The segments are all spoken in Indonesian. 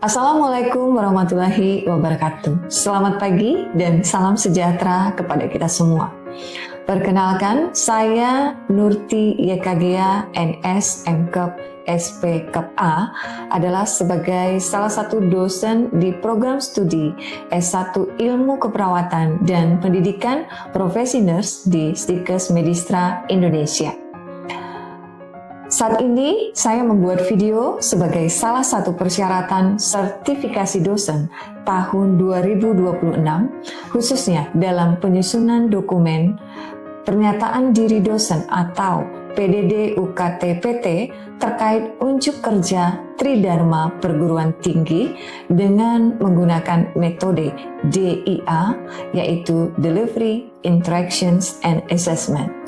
Assalamualaikum warahmatullahi wabarakatuh. Selamat pagi dan salam sejahtera kepada kita semua. Perkenalkan, saya Nurti Yekagea NS MKep SP Kep A adalah sebagai salah satu dosen di program studi S1 Ilmu Keperawatan dan Pendidikan Profesi Nurse di Stikes Medistra Indonesia. Saat ini saya membuat video sebagai salah satu persyaratan sertifikasi dosen tahun 2026, khususnya dalam penyusunan dokumen pernyataan diri dosen atau PDD UKT-PT terkait unjuk kerja Tridharma Perguruan Tinggi dengan menggunakan metode DIA, yaitu Delivery, Interactions, and Assessment.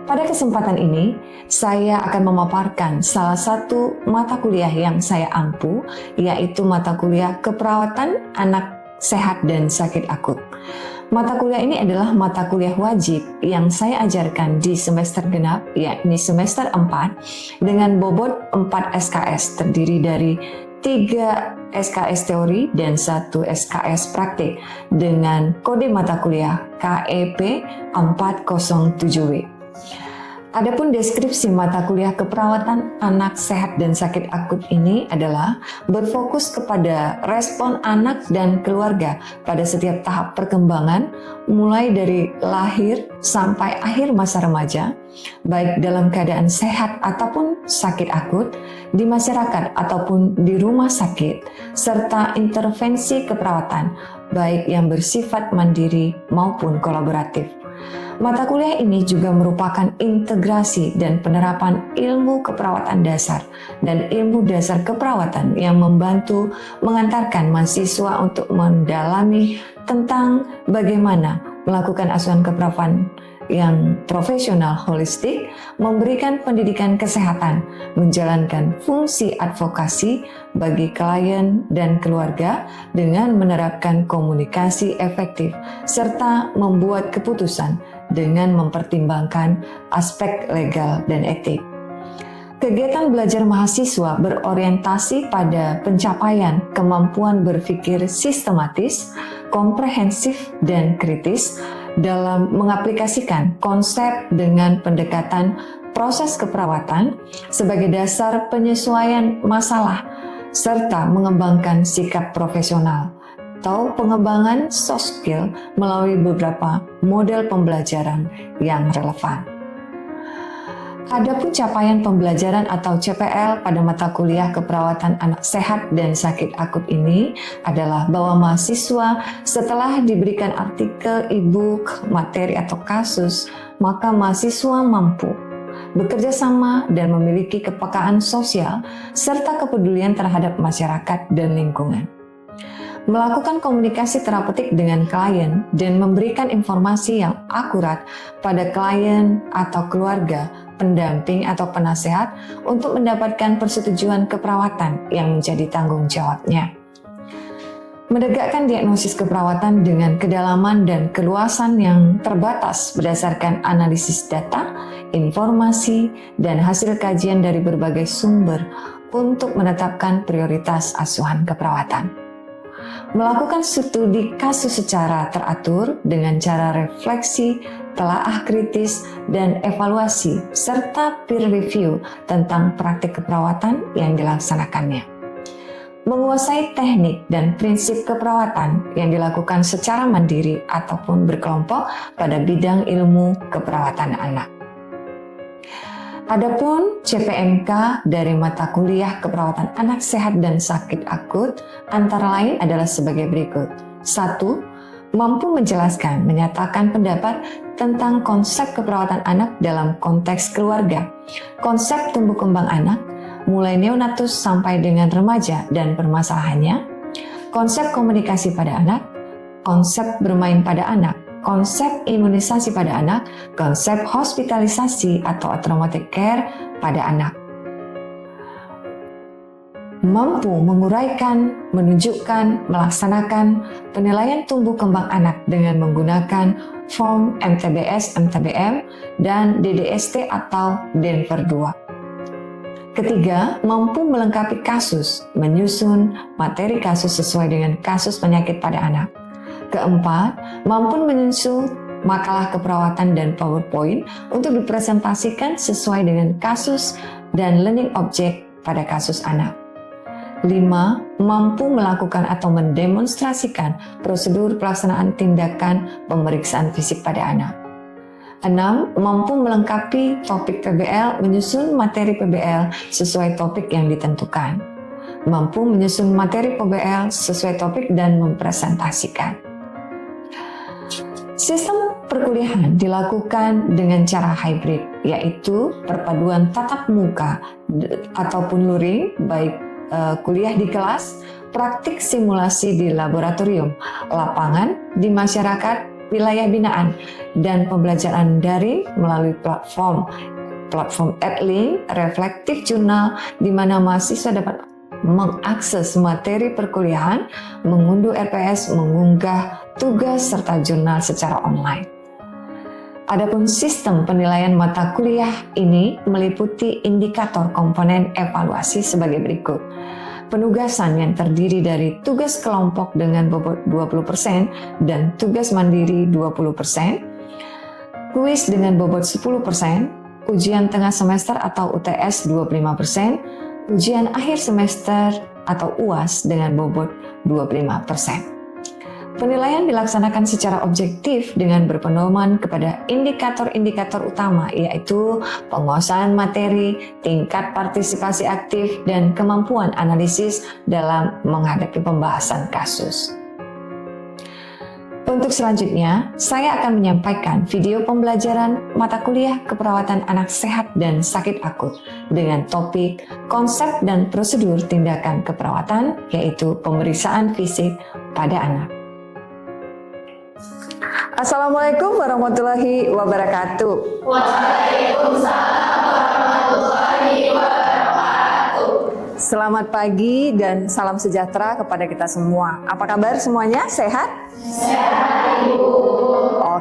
Pada kesempatan ini, saya akan memaparkan salah satu mata kuliah yang saya ampu, yaitu mata kuliah Keperawatan Anak Sehat dan Sakit Akut. Mata kuliah ini adalah mata kuliah wajib yang saya ajarkan di semester genap, yakni semester 4, dengan bobot 4 SKS, terdiri dari 3 SKS teori dan 1 SKS praktik, dengan kode mata kuliah KEP 407W. Adapun deskripsi mata kuliah Keperawatan Anak Sehat dan Sakit Akut ini adalah berfokus kepada respon anak dan keluarga pada setiap tahap perkembangan, mulai dari lahir sampai akhir masa remaja, baik dalam keadaan sehat ataupun sakit akut, di masyarakat ataupun di rumah sakit, serta intervensi keperawatan, baik yang bersifat mandiri maupun kolaboratif. Mata kuliah ini juga merupakan integrasi dan penerapan ilmu keperawatan dasar dan ilmu dasar keperawatan yang membantu mengantarkan mahasiswa untuk mendalami tentang bagaimana melakukan asuhan keperawatan yang profesional holistik, memberikan pendidikan kesehatan, menjalankan fungsi advokasi bagi klien dan keluarga dengan menerapkan komunikasi efektif, serta membuat keputusan dengan mempertimbangkan aspek legal dan etik. Kegiatan belajar mahasiswa berorientasi pada pencapaian kemampuan berpikir sistematis, komprehensif, dan kritis dalam mengaplikasikan konsep dengan pendekatan proses keperawatan sebagai dasar penyesuaian masalah serta mengembangkan sikap profesional atau pengembangan soft skill melalui beberapa model pembelajaran yang relevan. Adapun capaian pembelajaran atau CPL pada mata kuliah Keperawatan Anak Sehat dan Sakit Akut ini adalah bahwa mahasiswa setelah diberikan artikel, e-book, materi atau kasus, maka mahasiswa mampu bekerja sama dan memiliki kepekaan sosial serta kepedulian terhadap masyarakat dan lingkungan. Melakukan komunikasi terapeutik dengan klien dan memberikan informasi yang akurat pada klien atau keluarga, pendamping atau penasehat untuk mendapatkan persetujuan keperawatan yang menjadi tanggung jawabnya. Menegakkan diagnosis keperawatan dengan kedalaman dan keluasan yang terbatas berdasarkan analisis data, informasi, dan hasil kajian dari berbagai sumber untuk menetapkan prioritas asuhan keperawatan. Melakukan studi kasus secara teratur dengan cara refleksi, telaah kritis, dan evaluasi, serta peer review tentang praktik keperawatan yang dilaksanakannya. Menguasai teknik dan prinsip keperawatan yang dilakukan secara mandiri ataupun berkelompok pada bidang ilmu keperawatan anak. Adapun CPMK dari mata kuliah Keperawatan Anak Sehat dan Sakit Akut antara lain adalah sebagai berikut. 1. Mampu menjelaskan, menyatakan pendapat tentang konsep keperawatan anak dalam konteks keluarga, konsep tumbuh kembang anak, mulai neonatus sampai dengan remaja dan permasalahannya, konsep komunikasi pada anak, konsep bermain pada anak, konsep imunisasi pada anak, konsep hospitalisasi atau traumatic care pada anak. Mampu menguraikan, menunjukkan, melaksanakan penilaian tumbuh kembang anak dengan menggunakan form MTBS, MTBM, dan DDST atau Denver 2. Ketiga, mampu melengkapi kasus, menyusun materi kasus sesuai dengan kasus penyakit pada anak. Keempat, mampu menyusun makalah keperawatan dan PowerPoint untuk dipresentasikan sesuai dengan kasus dan learning object pada kasus anak. 5. Mampu melakukan atau mendemonstrasikan prosedur pelaksanaan tindakan pemeriksaan fisik pada anak. 6. Mampu melengkapi topik PBL, menyusun materi PBL sesuai topik yang ditentukan. Mampu menyusun materi PBL sesuai topik dan mempresentasikan. Sistem perkuliahan dilakukan dengan cara hybrid, yaitu perpaduan tatap muka ataupun luring, baik kuliah di kelas, praktik simulasi di laboratorium, lapangan, di masyarakat, wilayah binaan, dan pembelajaran daring melalui platform Edlink, Reflective Journal, di mana mahasiswa dapat mengakses materi perkuliahan, mengunduh RPS, mengunggah tugas serta jurnal secara online. Adapun sistem penilaian mata kuliah ini meliputi indikator komponen evaluasi sebagai berikut. Penugasan yang terdiri dari tugas kelompok dengan bobot 20% dan tugas mandiri 20%, kuis dengan bobot 10%, ujian tengah semester atau UTS 25%, ujian akhir semester atau UAS dengan bobot 25%. Penilaian dilaksanakan secara objektif dengan berpedoman kepada indikator-indikator utama, yaitu penguasaan materi, tingkat partisipasi aktif, dan kemampuan analisis dalam menghadapi pembahasan kasus. Untuk selanjutnya, saya akan menyampaikan video pembelajaran mata kuliah keperawatan anak sehat dan sakit akut dengan topik konsep dan prosedur tindakan keperawatan, yaitu pemeriksaan fisik pada anak. Assalamualaikum warahmatullahi wabarakatuh. Waalaikumsalam warahmatullahi wabarakatuh. Selamat pagi dan salam sejahtera kepada kita semua. Apa kabar semuanya? Sehat? Sehat, Ibu.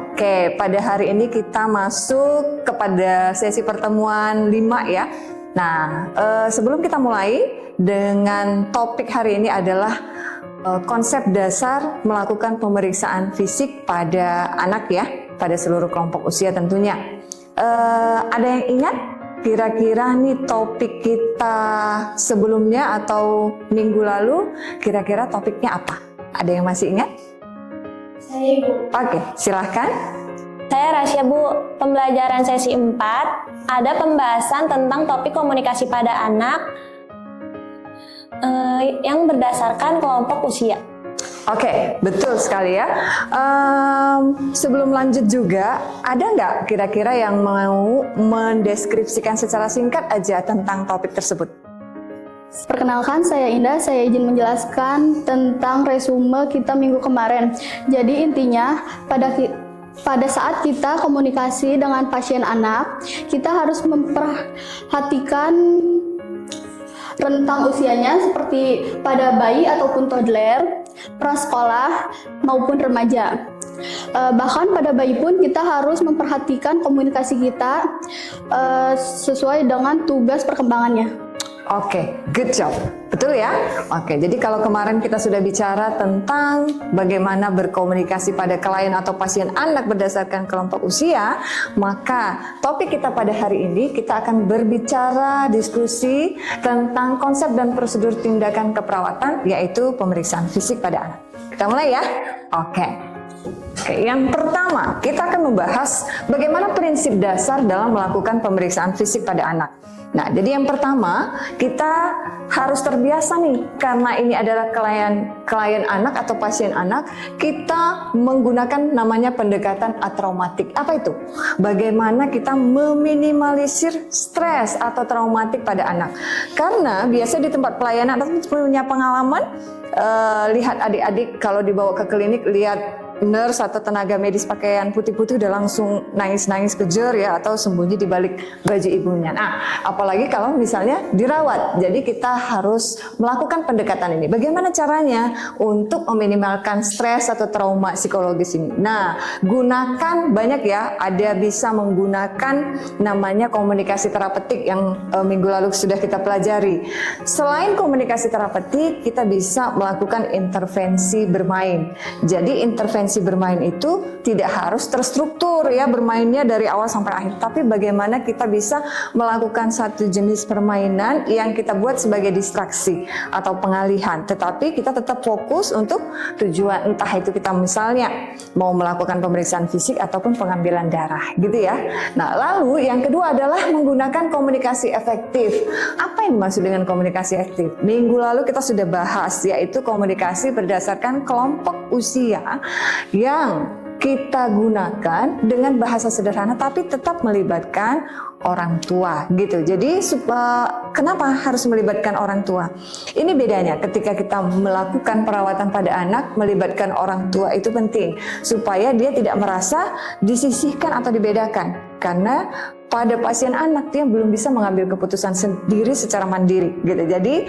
Oke, pada hari ini kita masuk kepada sesi pertemuan 5 ya. Nah, sebelum kita mulai dengan topik hari ini adalah konsep dasar melakukan pemeriksaan fisik pada anak ya, pada seluruh kelompok usia tentunya. Ada yang ingat kira-kira nih topik kita sebelumnya atau minggu lalu, kira-kira topiknya apa? Ada yang masih ingat? Saya, Ibu. Oke, silahkan. Saya Rasya, Bu. Pembelajaran sesi 4 ada pembahasan tentang topik komunikasi pada anak yang berdasarkan kelompok usia. Oke, betul sekali ya. Sebelum lanjut juga, ada nggak kira-kira yang mau mendeskripsikan secara singkat aja tentang topik tersebut? Perkenalkan, saya Indah. Saya izin menjelaskan tentang resume kita minggu kemarin. Jadi intinya pada saat kita komunikasi dengan pasien anak, kita harus memperhatikan rentang usianya seperti pada bayi ataupun toddler, prasekolah maupun remaja. Bahkan pada bayi pun kita harus memperhatikan komunikasi kita sesuai dengan tugas perkembangannya. Oke, good job. Betul ya? Oke, jadi kalau kemarin kita sudah bicara tentang bagaimana berkomunikasi pada klien atau pasien anak berdasarkan kelompok usia, maka topik kita pada hari ini kita akan berbicara diskusi tentang konsep dan prosedur tindakan keperawatan, yaitu pemeriksaan fisik pada anak. Kita mulai ya? Oke, yang pertama kita akan membahas bagaimana prinsip dasar dalam melakukan pemeriksaan fisik pada anak. Nah, jadi yang pertama kita harus terbiasa nih, karena ini adalah klien anak atau pasien anak, kita menggunakan namanya pendekatan atraumatik. Apa itu? Bagaimana kita meminimalisir stres atau traumatik pada anak. Karena biasa di tempat pelayanan atau punya pengalaman, lihat adik-adik kalau dibawa ke klinik, lihat nurse atau tenaga medis pakaian putih-putih udah langsung nangis-nangis kejer ya, atau sembunyi di balik baju ibunya. Nah, apalagi kalau misalnya dirawat. Jadi kita harus melakukan pendekatan ini. Bagaimana caranya untuk meminimalkan stres atau trauma psikologis ini? Nah, gunakan banyak ya. Ada bisa menggunakan namanya komunikasi terapeutik yang minggu lalu sudah kita pelajari. Selain komunikasi terapeutik, kita bisa melakukan intervensi bermain. Jadi intervensi bermain itu tidak harus terstruktur ya, bermainnya dari awal sampai akhir, tapi bagaimana kita bisa melakukan satu jenis permainan yang kita buat sebagai distraksi atau pengalihan, tetapi kita tetap fokus untuk tujuan, entah itu kita misalnya mau melakukan pemeriksaan fisik ataupun pengambilan darah gitu ya. Nah, lalu yang kedua adalah menggunakan komunikasi efektif. Apa yang dimaksud dengan komunikasi efektif? Minggu lalu kita sudah bahas, yaitu komunikasi berdasarkan kelompok usia yang kita gunakan dengan bahasa sederhana tapi tetap melibatkan orang tua gitu. Jadi kenapa harus melibatkan orang tua? Ini bedanya ketika kita melakukan perawatan pada anak, melibatkan orang tua itu penting supaya dia tidak merasa disisihkan atau dibedakan, karena pada pasien anak dia belum bisa mengambil keputusan sendiri secara mandiri gitu. Jadi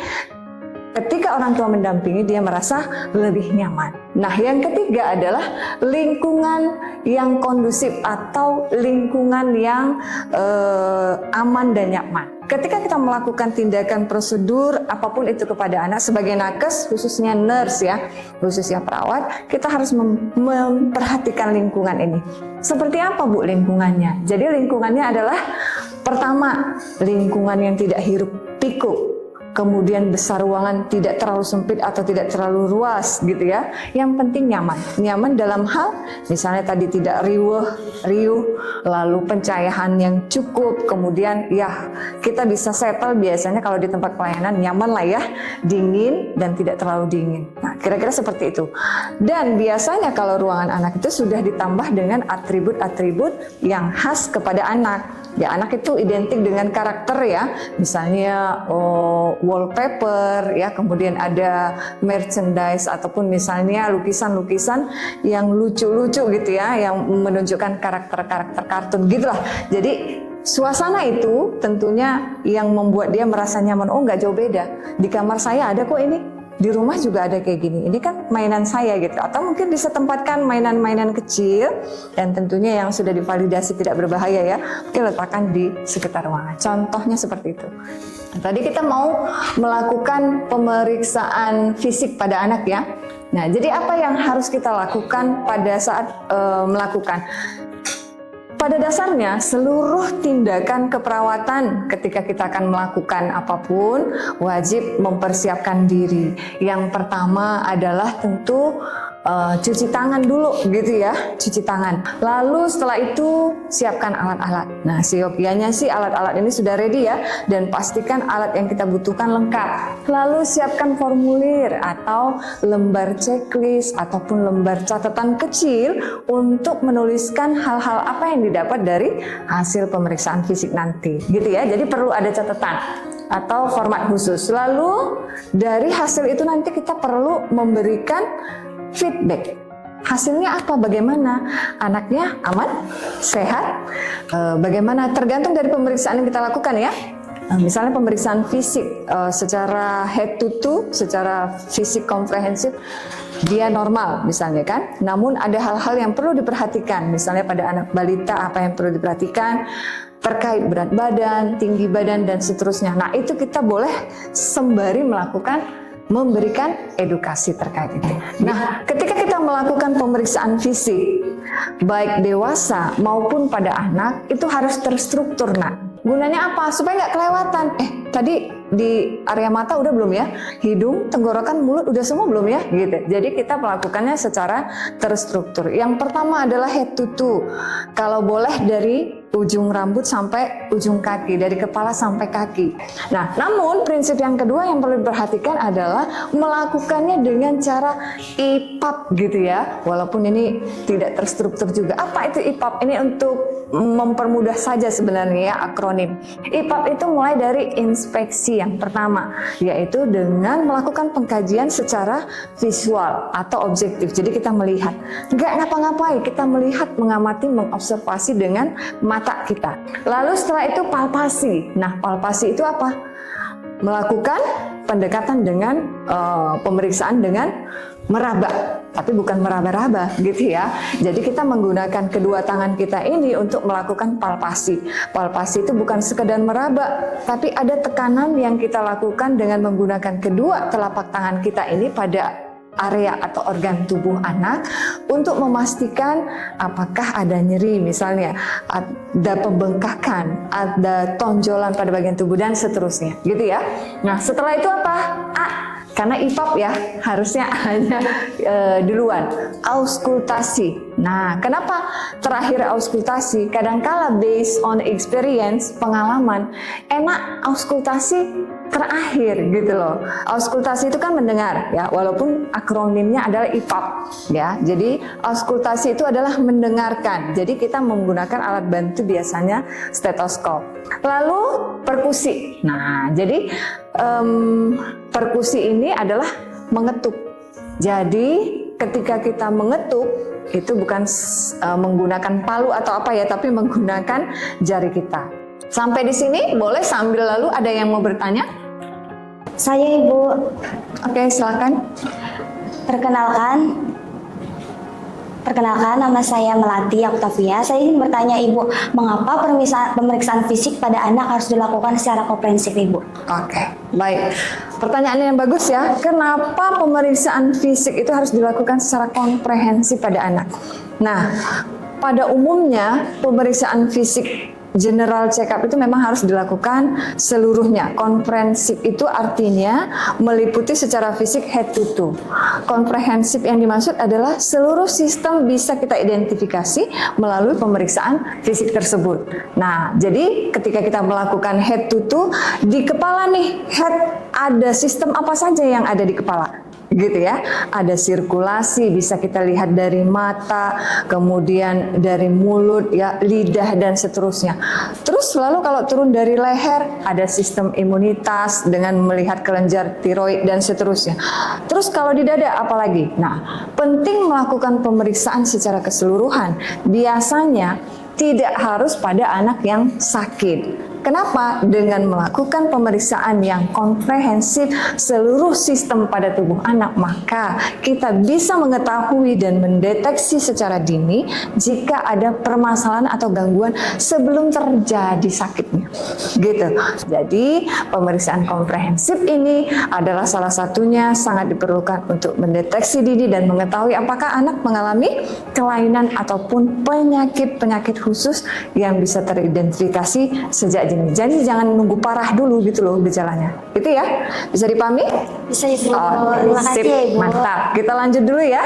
ketika orang tua mendampingi, dia merasa lebih nyaman. Nah, yang ketiga adalah lingkungan yang kondusif atau lingkungan yang aman dan nyaman. Ketika kita melakukan tindakan prosedur apapun itu kepada anak, sebagai nakes, khususnya nurse ya, khususnya perawat, kita harus memperhatikan lingkungan ini. Seperti apa Bu lingkungannya? Jadi lingkungannya adalah pertama, lingkungan yang tidak hiruk pikuk. Kemudian besar ruangan, tidak terlalu sempit atau tidak terlalu luas gitu ya. Yang penting nyaman. Nyaman dalam hal misalnya tadi tidak riuh, lalu pencahayaan yang cukup, kemudian ya kita bisa settle biasanya kalau di tempat pelayanan nyaman lah ya, dingin dan tidak terlalu dingin. Nah, kira-kira seperti itu. Dan biasanya kalau ruangan anak itu sudah ditambah dengan atribut-atribut yang khas kepada anak. Ya, anak itu identik dengan karakter ya, misalnya wallpaper ya, kemudian ada merchandise ataupun misalnya lukisan-lukisan yang lucu-lucu gitu ya, yang menunjukkan karakter-karakter kartun gitulah. Jadi suasana itu tentunya yang membuat dia merasa nyaman. Oh, nggak jauh beda, di kamar saya ada kok ini, di rumah juga ada kayak gini, ini kan mainan saya gitu. Atau mungkin bisa tempatkan mainan-mainan kecil dan tentunya yang sudah divalidasi tidak berbahaya ya, mungkin letakkan di sekitar ruangan. Contohnya seperti itu. Nah, tadi kita mau melakukan pemeriksaan fisik pada anak ya. Nah, jadi apa yang harus kita lakukan pada saat melakukan? Pada dasarnya, seluruh tindakan keperawatan ketika kita akan melakukan apapun wajib mempersiapkan diri. Yang pertama adalah tentu cuci tangan dulu gitu ya, cuci tangan. Lalu setelah itu siapkan alat-alat. Nah, siokianya sih alat-alat ini sudah ready ya, dan pastikan alat yang kita butuhkan lengkap. Lalu siapkan formulir atau lembar checklist ataupun lembar catatan kecil untuk menuliskan hal-hal apa yang didapat dari hasil pemeriksaan fisik nanti gitu ya. Jadi perlu ada catatan atau format khusus. Lalu dari hasil itu nanti kita perlu memberikan feedback. Hasilnya apa? Bagaimana? Anaknya aman? Sehat? Bagaimana? Tergantung dari pemeriksaan yang kita lakukan ya. Misalnya pemeriksaan fisik secara head to toe, secara fisik komprehensif, dia normal misalnya kan. Namun ada hal-hal yang perlu diperhatikan. Misalnya pada anak balita apa yang perlu diperhatikan terkait berat badan, tinggi badan dan seterusnya. Nah, itu kita boleh sembari memberikan edukasi terkait itu. Nah, ketika kita melakukan pemeriksaan fisik, baik dewasa maupun pada anak, itu harus terstruktur, nak. Gunanya apa? Supaya nggak kelewatan. Tadi di area mata udah belum ya? Hidung, tenggorokan, mulut udah semua belum ya? Gitu. Jadi kita melakukannya secara terstruktur. Yang pertama adalah head to toe. Kalau boleh dari ujung rambut sampai ujung kaki, dari kepala sampai kaki. Nah, namun prinsip yang kedua yang perlu diperhatikan adalah melakukannya dengan cara IPAP gitu ya. Walaupun ini tidak terstruktur juga. Apa itu IPAP? Ini untuk mempermudah saja sebenarnya ya akronim. IPAP itu mulai dari inspeksi yang pertama, yaitu dengan melakukan pengkajian secara visual atau objektif. Jadi kita melihat, nggak ngapa-ngapain, kita melihat, mengamati, mengobservasi dengan mata kita. Lalu setelah itu palpasi. Nah, palpasi itu apa? Melakukan pendekatan dengan pemeriksaan dengan meraba, tapi bukan meraba-raba gitu ya. Jadi kita menggunakan kedua tangan kita ini untuk melakukan palpasi. Palpasi itu bukan sekedar meraba, tapi ada tekanan yang kita lakukan dengan menggunakan kedua telapak tangan kita ini pada area atau organ tubuh anak untuk memastikan apakah ada nyeri, misalnya ada pembengkakan, ada tonjolan pada bagian tubuh dan seterusnya gitu ya. Nah, setelah itu apa? Karena IPAP ya harusnya hanya duluan auskultasi. Nah, kenapa terakhir auskultasi? Kadangkala based on experience, pengalaman, enak auskultasi terakhir gitu loh. Auskultasi itu kan mendengar ya, walaupun akronimnya adalah IPAP ya. Jadi auskultasi itu adalah mendengarkan. Jadi kita menggunakan alat bantu biasanya stetoskop. Lalu perkusi. Nah, jadi perkusi ini adalah mengetuk. Jadi ketika kita mengetuk itu bukan menggunakan palu atau apa ya, tapi menggunakan jari kita. Sampai di sini boleh sambil lalu ada yang mau bertanya? Saya Ibu. Oke, silakan. Perkenalkan, nama saya Melati Octavia. Saya ingin bertanya Ibu, mengapa pemeriksaan fisik pada anak harus dilakukan secara komprehensif Ibu? Oke, baik. Pertanyaan yang bagus ya. Kenapa pemeriksaan fisik itu harus dilakukan secara komprehensif pada anak? Nah, pada umumnya pemeriksaan fisik general check-up itu memang harus dilakukan seluruhnya. Komprehensif itu artinya meliputi secara fisik head to toe. Komprehensif yang dimaksud adalah seluruh sistem bisa kita identifikasi melalui pemeriksaan fisik tersebut. Nah, jadi ketika kita melakukan head to toe, di kepala nih, head ada sistem apa saja yang ada di kepala? Gitu ya, ada sirkulasi, bisa kita lihat dari mata, kemudian dari mulut, ya, lidah dan seterusnya. Terus lalu kalau turun dari leher, ada sistem imunitas dengan melihat kelenjar tiroid dan seterusnya. Terus kalau di dada apalagi? Nah, penting melakukan pemeriksaan secara keseluruhan. Biasanya tidak harus pada anak yang sakit. Kenapa? Dengan melakukan pemeriksaan yang komprehensif seluruh sistem pada tubuh anak, maka kita bisa mengetahui dan mendeteksi secara dini jika ada permasalahan atau gangguan sebelum terjadi sakitnya. Gitu. Jadi, pemeriksaan komprehensif ini adalah salah satunya sangat diperlukan untuk mendeteksi dini dan mengetahui apakah anak mengalami kelainan ataupun penyakit-penyakit khusus yang bisa teridentifikasi sejak dini. Jadi jangan nunggu parah dulu gitu loh gejalanya. Itu ya. Bisa dipahami? Bisa Ibu. Terima kasih ya Ibu. Mantap. Kita lanjut dulu ya.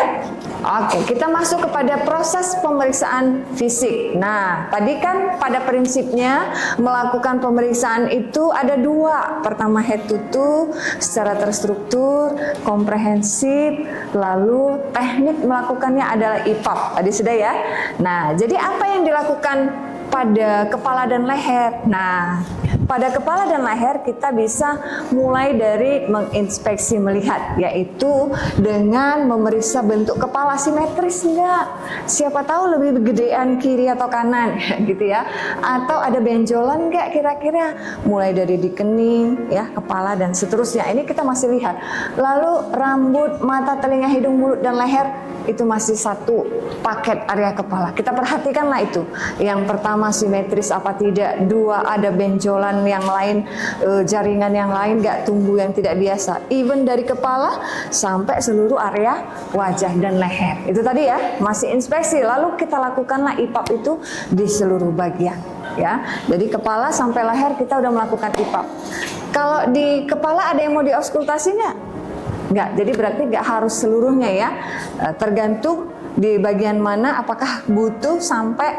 Oke, kita masuk kepada proses pemeriksaan fisik. Nah, tadi kan pada prinsipnya melakukan pemeriksaan itu ada dua. Pertama head to toe secara terstruktur, komprehensif, lalu teknik melakukannya adalah IPAP. Tadi sudah ya. Nah, jadi apa yang dilakukan pada kepala dan leher? Nah, pada kepala dan leher kita bisa mulai dari menginspeksi melihat, yaitu dengan memeriksa bentuk kepala simetris enggak? Siapa tahu lebih gedean kiri atau kanan gitu ya. Atau ada benjolan enggak kira-kira? Mulai dari di kening, ya, kepala dan seterusnya. Ini kita masih lihat. Lalu rambut, mata, telinga, hidung, mulut dan leher itu masih satu paket area kepala. Kita perhatikanlah itu. Yang pertama simetris apa tidak, dua ada benjolan yang lain, jaringan yang lain nggak tumbuh yang tidak biasa. Even dari kepala sampai seluruh area wajah dan leher. Itu tadi ya, masih inspeksi. Lalu kita lakukanlah IPAP itu di seluruh bagian. Ya, jadi kepala sampai leher kita udah melakukan IPAP. Kalau di kepala ada yang mau diauskultasi nggak? Nggak, jadi berarti nggak harus seluruhnya ya, tergantung di bagian mana apakah butuh sampai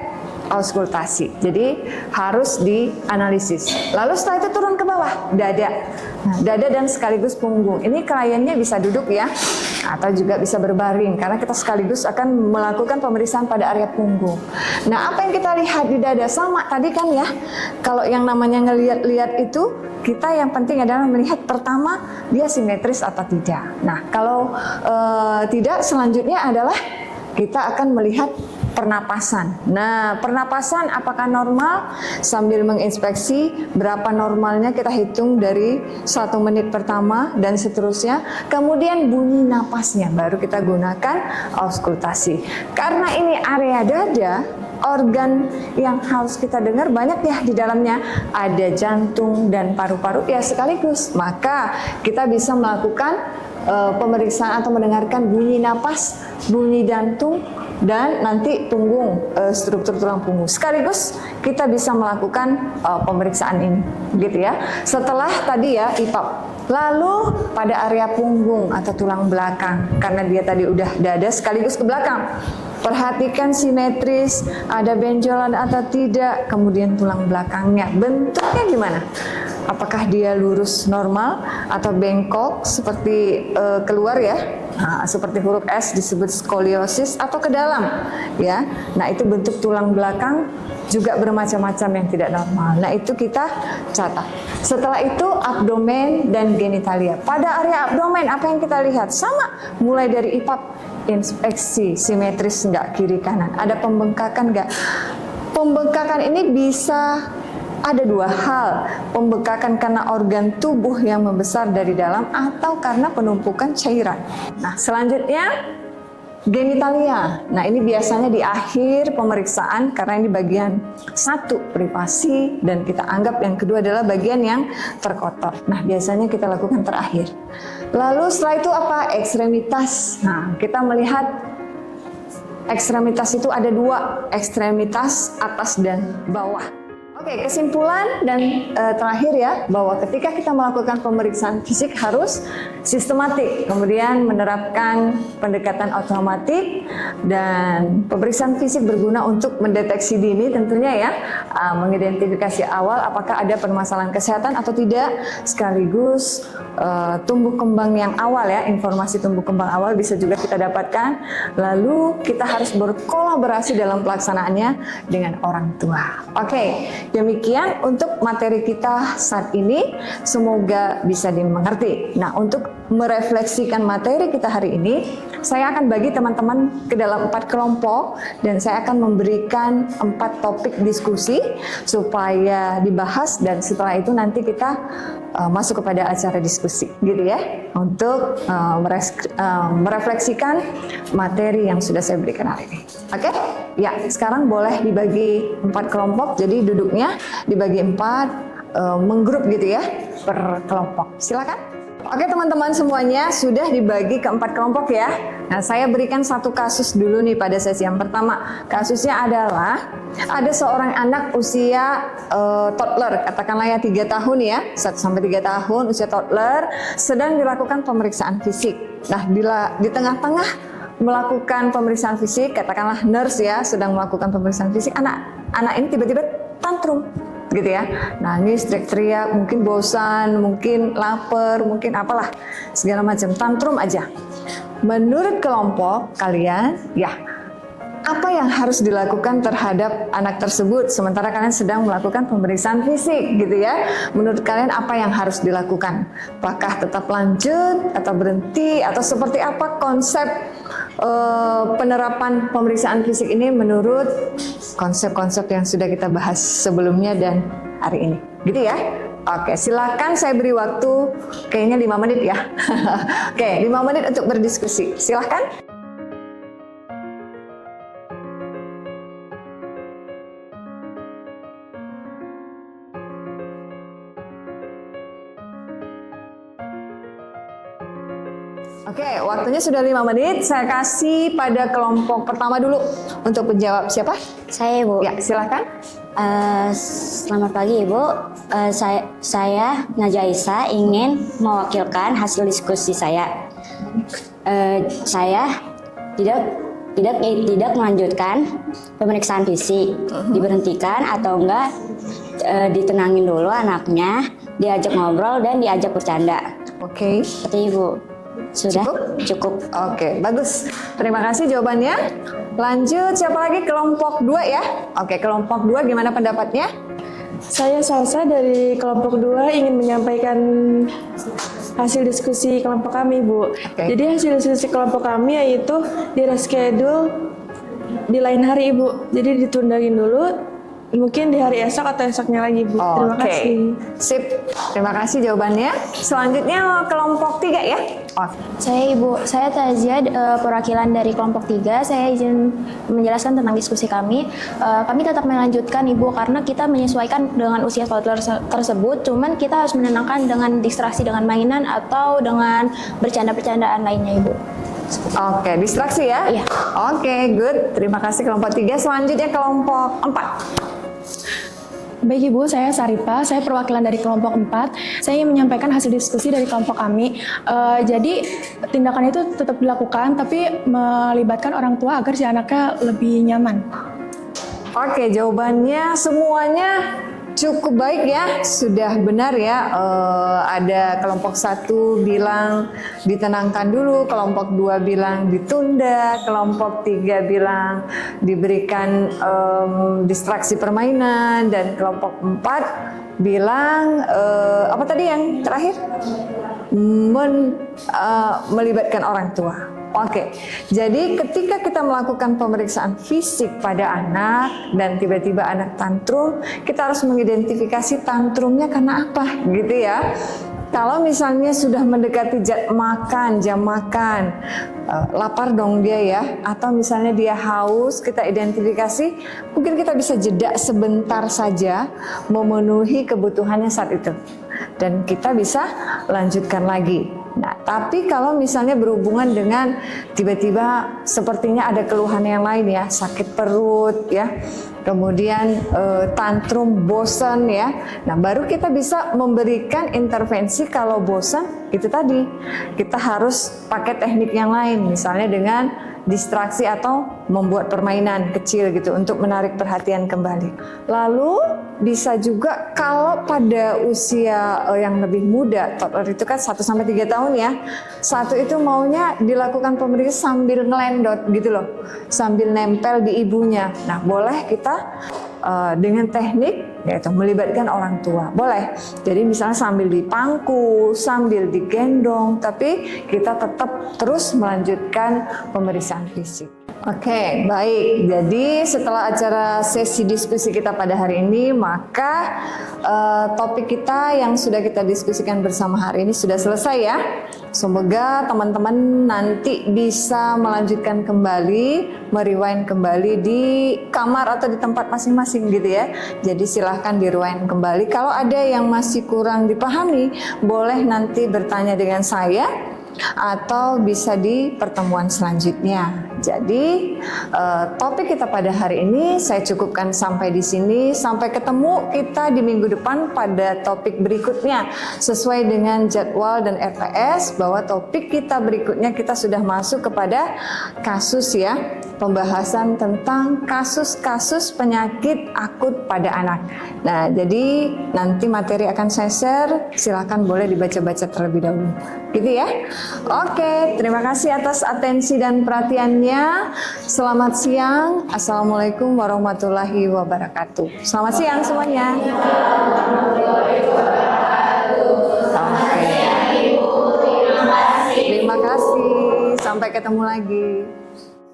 auskultasi. Jadi harus dianalisis. Lalu setelah itu turun ke bawah, dada. Nah, dada dan sekaligus punggung. Ini kliennya bisa duduk ya, atau juga bisa berbaring karena kita sekaligus akan melakukan pemeriksaan pada area punggung. Nah, apa yang kita lihat di dada sama tadi kan ya. Kalau yang namanya ngelihat-lihat itu kita yang penting adalah melihat pertama dia simetris atau tidak. Nah, kalau tidak, selanjutnya adalah kita akan melihat pernapasan. Nah, pernapasan apakah normal sambil menginspeksi berapa normalnya kita hitung dari 1 menit pertama dan seterusnya. Kemudian bunyi napasnya baru kita gunakan auskultasi. Karena ini area dada, organ yang harus kita dengar banyak ya di dalamnya. Ada jantung dan paru-paru ya sekaligus. Maka kita bisa melakukan pemeriksaan atau mendengarkan bunyi napas, bunyi jantung, dan nanti punggung, struktur tulang punggung. Sekaligus kita bisa melakukan pemeriksaan ini, gitu ya. Setelah tadi ya IPAP. Lalu pada area punggung atau tulang belakang, karena dia tadi udah dada sekaligus ke belakang. Perhatikan simetris, ada benjolan atau tidak, kemudian tulang belakangnya bentuknya gimana? Apakah dia lurus normal atau bengkok seperti keluar ya? Nah, seperti huruf S disebut skoliosis atau ke dalam ya. Nah, itu bentuk tulang belakang juga bermacam-macam yang tidak normal. Nah, itu kita catat. Setelah itu abdomen dan genitalia. Pada area abdomen apa yang kita lihat? Sama, mulai dari IPAP, inspeksi simetris enggak kiri kanan. Ada pembengkakan enggak? Pembengkakan ini bisa ada 2 hal, pembengkakan karena organ tubuh yang membesar dari dalam atau karena penumpukan cairan. Nah, selanjutnya genitalia. Nah, ini biasanya di akhir pemeriksaan karena ini bagian 1 privasi dan kita anggap yang kedua adalah bagian yang terkotor. Nah, biasanya kita lakukan terakhir. Lalu setelah itu apa? Ekstremitas. Nah, kita melihat ekstremitas itu ada 2, ekstremitas atas dan bawah. Oke, kesimpulan dan terakhir ya, bahwa ketika kita melakukan pemeriksaan fisik harus sistematik, kemudian menerapkan pendekatan otomatik, dan pemeriksaan fisik berguna untuk mendeteksi dini tentunya ya, mengidentifikasi awal apakah ada permasalahan kesehatan atau tidak, sekaligus tumbuh kembang yang awal ya, informasi tumbuh kembang awal bisa juga kita dapatkan, lalu kita harus berkolaborasi dalam pelaksanaannya dengan orang tua. Oke. Demikian untuk materi kita saat ini, semoga bisa dimengerti. Nah, untuk merefleksikan materi kita hari ini, saya akan bagi teman-teman ke dalam 4 kelompok dan saya akan memberikan 4 topik diskusi supaya dibahas, dan setelah itu nanti kita masuk kepada acara diskusi, gitu ya, untuk merefleksikan materi yang sudah saya berikan hari ini. Oke? Ya, sekarang boleh dibagi 4 kelompok, jadi duduknya dibagi 4, menggrup gitu ya, per kelompok. Silakan. Oke teman-teman semuanya, sudah dibagi ke 4 kelompok ya. Nah, saya berikan 1 kasus dulu nih pada sesi yang pertama. Kasusnya adalah ada seorang anak usia toddler, katakanlah ya 3 tahun ya, 1-3 tahun usia toddler, sedang dilakukan pemeriksaan fisik. Nah, di tengah-tengah melakukan pemeriksaan fisik, katakanlah nurse ya, sedang melakukan pemeriksaan fisik, anak ini tiba-tiba tantrum gitu ya. Nah, ini teriak-teriak, mungkin bosan, mungkin lapar, mungkin apalah, segala macam, tantrum aja. Menurut kelompok kalian, ya, apa yang harus dilakukan terhadap anak tersebut sementara kalian sedang melakukan pemeriksaan fisik gitu ya? Menurut kalian apa yang harus dilakukan? Apakah tetap lanjut atau berhenti, atau seperti apa konsep penerapan pemeriksaan fisik ini menurut konsep-konsep yang sudah kita bahas sebelumnya dan hari ini, gitu ya? Oke, silakan saya beri waktu kayaknya 5 menit ya. Oke, 5 menit untuk berdiskusi. Silakan. Oke, waktunya sudah 5 menit. Saya kasih pada kelompok pertama dulu untuk menjawab. Siapa? Saya, Ibu. Ya, silakan. Selamat pagi, Ibu. Saya Najaisa ingin mewakilkan hasil diskusi saya. Saya tidak melanjutkan pemeriksaan fisik, diberhentikan atau enggak, ditenangin dulu anaknya, diajak ngobrol dan diajak bercanda. Oke. Seperti Ibu. Sudah? Cukup. Oke, bagus. Terima kasih jawabannya. Lanjut, siapa lagi? Kelompok 2 ya. Oke, kelompok 2 gimana pendapatnya? Saya Salsa dari kelompok 2 ingin menyampaikan hasil diskusi kelompok kami, Bu. Jadi hasil diskusi kelompok kami yaitu di reschedule di lain hari, Ibu. Jadi ditundain dulu, mungkin di hari esok atau esoknya lagi, Bu. Terima kasih. Sip. Terima kasih jawabannya. Selanjutnya kelompok 3 ya. Saya Ibu, saya Tazia, perwakilan dari kelompok 3. Saya izin menjelaskan tentang diskusi kami. Kami tetap melanjutkan Ibu karena kita menyesuaikan dengan usia toddler tersebut. Cuman kita harus menenangkan dengan distraksi dengan mainan atau dengan bercanda-bercandaan lainnya Ibu. Oke, distraksi ya? Iya. Oke, good. Terima kasih kelompok 3. Selanjutnya kelompok 4. Baik Ibu, saya Saripa, saya perwakilan dari kelompok 4. Saya ingin menyampaikan hasil diskusi dari kelompok kami. Jadi tindakan itu tetap dilakukan, tapi melibatkan orang tua agar si anaknya lebih nyaman. Oke, jawabannya semuanya cukup baik ya, sudah benar ya. Ada kelompok 1 bilang ditenangkan dulu, kelompok 2 bilang ditunda, kelompok 3 bilang diberikan distraksi permainan, dan kelompok 4 bilang apa tadi yang terakhir? Melibatkan orang tua. Oke, jadi ketika kita melakukan pemeriksaan fisik pada anak dan tiba-tiba anak tantrum, kita harus mengidentifikasi tantrumnya karena apa, gitu ya. Kalau misalnya sudah mendekati jam makan, lapar dong dia ya, atau misalnya dia haus, kita identifikasi, mungkin kita bisa jeda sebentar saja memenuhi kebutuhannya saat itu, dan kita bisa lanjutkan lagi. Nah, tapi kalau misalnya berhubungan dengan tiba-tiba sepertinya ada keluhan yang lain ya, sakit perut ya, kemudian tantrum, bosan ya. Nah, baru kita bisa memberikan intervensi. Kalau bosan, itu tadi kita harus pakai teknik yang lain, misalnya dengan distraksi atau membuat permainan kecil gitu untuk menarik perhatian kembali. Lalu bisa juga kalau pada usia yang lebih muda, toddler itu kan 1-3 tahun ya, satu itu maunya dilakukan pemeriksaan sambil ngelendot gitu loh, sambil nempel di ibunya. Nah, boleh kita dengan teknik yaitu melibatkan orang tua, boleh. Jadi misalnya sambil dipangku, sambil digendong, tapi kita tetap terus melanjutkan pemeriksaan fisik. Oke, baik. Jadi setelah acara sesi diskusi kita pada hari ini, maka topik kita yang sudah kita diskusikan bersama hari ini sudah selesai ya. Semoga teman-teman nanti bisa melanjutkan kembali, merewind kembali di kamar atau di tempat masing-masing gitu ya. Jadi silahkan di-rewind kembali. Kalau ada yang masih kurang dipahami, boleh nanti bertanya dengan saya atau bisa di pertemuan selanjutnya. Jadi topik kita pada hari ini saya cukupkan sampai di sini. Sampai ketemu kita di minggu depan pada topik berikutnya sesuai dengan jadwal dan RPS, bahwa topik kita berikutnya kita sudah masuk kepada kasus ya, pembahasan tentang kasus-kasus penyakit akut pada anak. Nah, jadi nanti materi akan saya share, silakan boleh dibaca-baca terlebih dahulu. Gitu ya. Oke, terima kasih atas atensi dan perhatiannya. Selamat siang. Assalamualaikum warahmatullahi wabarakatuh. Selamat siang semuanya. Terima kasih. Sampai ketemu lagi.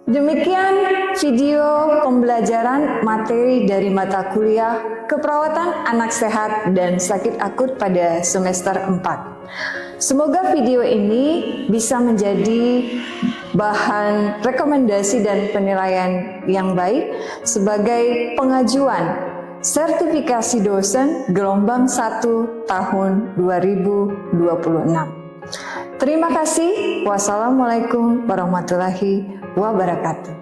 Demikian video pembelajaran materi dari mata kuliah Keperawatan Anak Sehat dan Sakit Akut pada semester 4. Semoga video ini bisa menjadi bahan rekomendasi dan penilaian yang baik sebagai pengajuan sertifikasi dosen gelombang 1 tahun 2026. Terima kasih. Wassalamualaikum warahmatullahi wabarakatuh.